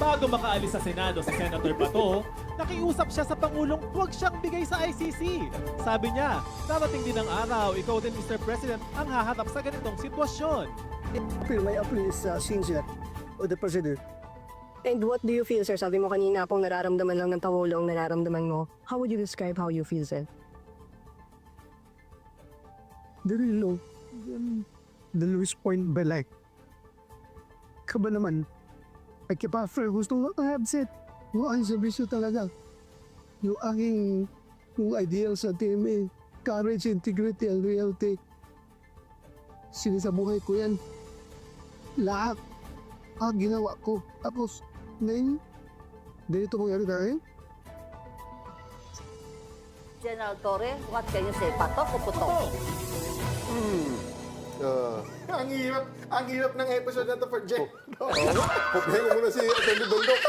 Bago makaalis sa Senado si Senator Bato, nakiusap siya sa Pangulong huwag siyang bigay sa ICC. Sabi niya, darating din ang araw, ikaw din Mr. President ang haharap sa ganitong sitwasyon. My appeal is sincere of the President. And what do you feel, sir? Sabi mo kanina kung nararamdaman lang ng Pangulo ang nararamdaman mo. How would you describe how you feel, sir? Very low. The lowest point by like. Kaba naman. Ay kipafre, gusto ko absent. Yung aking servisyo talaga. Yung aking ideal sa TMA. Courage, integrity, and loyalty. Sinisabuhay ko yan. Lahat. Ang ginawa ko. Tapos, ngayon, ganito mangyari dahil. General Torre, what can you say? Patok o putok? Ang hirap ng episode na to for Jen. Pagpahinga muna si Atty. Bundok.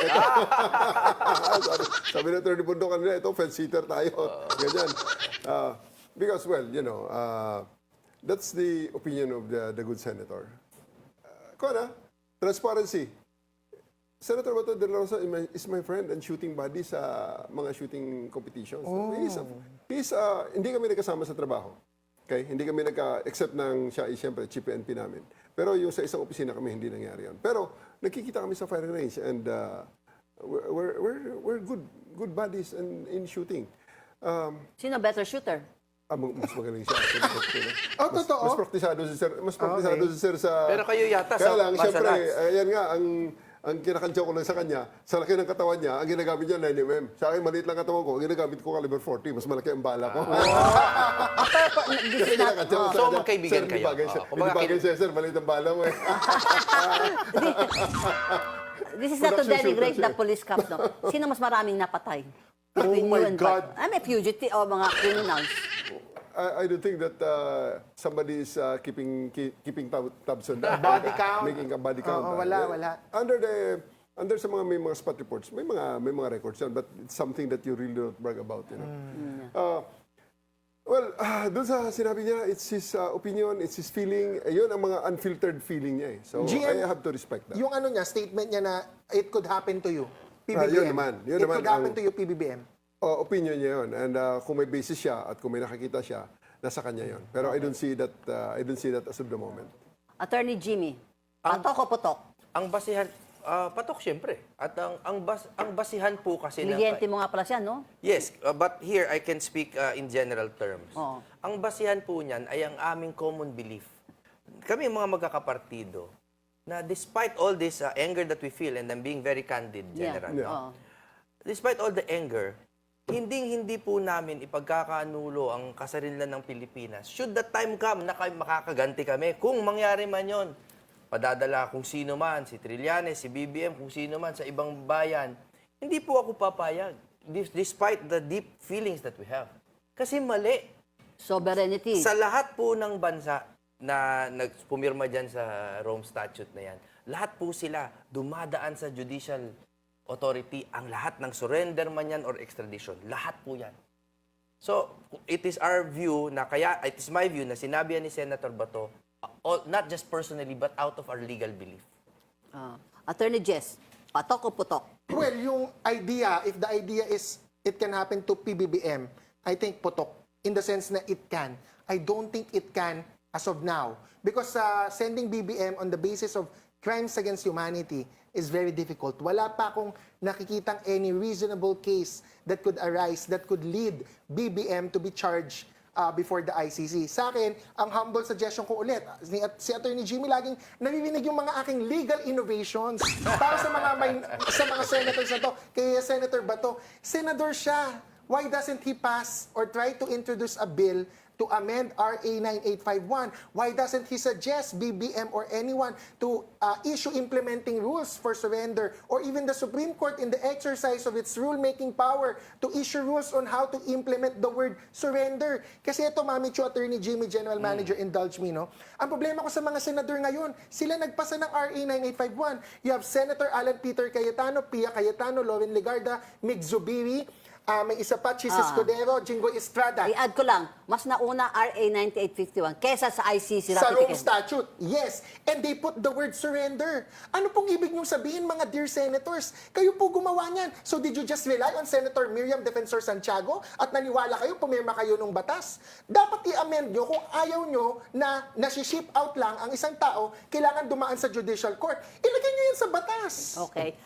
Sabi na Atty. Bundok kanina, ito, fence-sitter tayo. Ganyan. Because, well, you know, that's the opinion of the good senator. Transparency. Senator Bato de la Rosa is my friend and shooting buddy sa mga shooting competitions. Hindi kami nagkasama sa trabaho. Okay? Hindi kami except ng siya ay siyempre chief PNP namin. Pero yung sa isang opisina kami, hindi nangyari yan. Pero nakikita kami sa firing range and we're good buddies in shooting. Sino better shooter? Mas magaling siya. Totoo? Mas praktisado si Sir. Mas praktisado si Sir sa... Pero kayo yata Kaya sa lang, siyempre, martial arts. ayan nga, ang kinakantsaw ko lang sa kanya, sa laki ng katawan niya, ang ginagamit niya 9mm. Sa akin, maliit lang katawan ko, ang ginagamit ko caliber 40, mas malaki ang bala ko. Kasi kinakantsaw ko sa So, kanya, magkaibigan Sir, kayo. Hindi bagay sa'yo, Sir, maliit ang bala mo eh. This is not to Production denigrate shooter the siya. police cap, no? Sino mas maraming napatay? Oh my God. May fugitive o mga criminals. I don't think that somebody is keeping tabs on that. Body count. Making a body count. Oo, wala. Under sa mga may mga spot reports, may mga records yan, but it's something that you really don't brag about, you know. Doon sa sinabi niya, it's his opinion, it's his feeling. Yun ang mga unfiltered feeling niya eh. So GM, I have to respect that. Yung ano niya, statement niya na it could happen to you. PBBM. Yun naman, it could happen to you, PBBM. Opinion niya yun. And kung may basis siya at kung may nakakita siya, nasa kanya yun. Pero I don't see that as of the moment. Attorney Jimmy, patok o putok? Ang basihan, patok siyempre. At ang basihan po kasi Kliyente mo nga pala siya, no? Yes, but here I can speak in general terms. Oo. Ang basihan po niyan ay ang aming common belief. Kami mga magkakapartido, na despite all this anger that we feel, and I'm being very candid, General, Yeah. no? Despite all the anger, hindi po namin ipagkakanulo ang kasarinlan ng Pilipinas. Should the time come na makakaganti kami, kung mangyari man yon, padadala kung sino man, si Trillanes, si BBM, kung sino man sa ibang bayan, hindi po ako papayag. Despite the deep feelings that we have. Kasi mali. Sovereignty. Sa lahat po ng bansa na nagpumirma dyan sa Rome Statute na yan, lahat po sila dumadaan sa judicial authority, ang lahat ng surrender man yan or extradition. Lahat po yan. So, it is our view na it is my view na sinabi yan ni Senator Bato, not just personally but out of our legal belief. Attorney Jess, patok o putok? Well, yung idea, if the idea is it can happen to PBBM, I think putok. In the sense na it can. I don't think it can as of now. Because sending BBM on the basis of crimes against humanity is very difficult. Wala pa akong nakikitang any reasonable case that could arise that could lead BBM to be charged before the ICC. Sa akin, ang humble suggestion ko ulit, si Attorney Jimmy laging narinig yung mga aking legal innovations para sa mga senators na to. Kaya Senator Bato, senador siya. Why doesn't he pass or try to introduce a bill to amend RA 9851? Why doesn't he suggest BBM or anyone to issue implementing rules for surrender, or even the Supreme Court in the exercise of its rule-making power to issue rules on how to implement the word surrender? Kasi ito, Mami Chu, Attorney Jimmy, General Manager, indulge me, no? Ang problema ko sa mga senador ngayon, sila nagpasa ng RA 9851. You have Senator Alan Peter Cayetano, Pia Cayetano, Lauren Legarda, Mig Zubiri, may isa pa, Chis Ah. Escudero, Jingo Estrada. I-add ko lang, mas nauna RA 9851 kesa sa ICC Sa Rome ratification. Statute, yes. And they put the word surrender. Ano pong ibig niyong sabihin, mga dear senators? Kayo po gumawa niyan. So did you just rely on Senator Miriam Defensor Santiago at naniwala kayo, pumirma kayo ng batas? Dapat i-amend nyo kung ayaw nyo na nasi-ship out lang ang isang tao, kailangan dumaan sa judicial court. Ilagay nyo yan sa batas. Okay.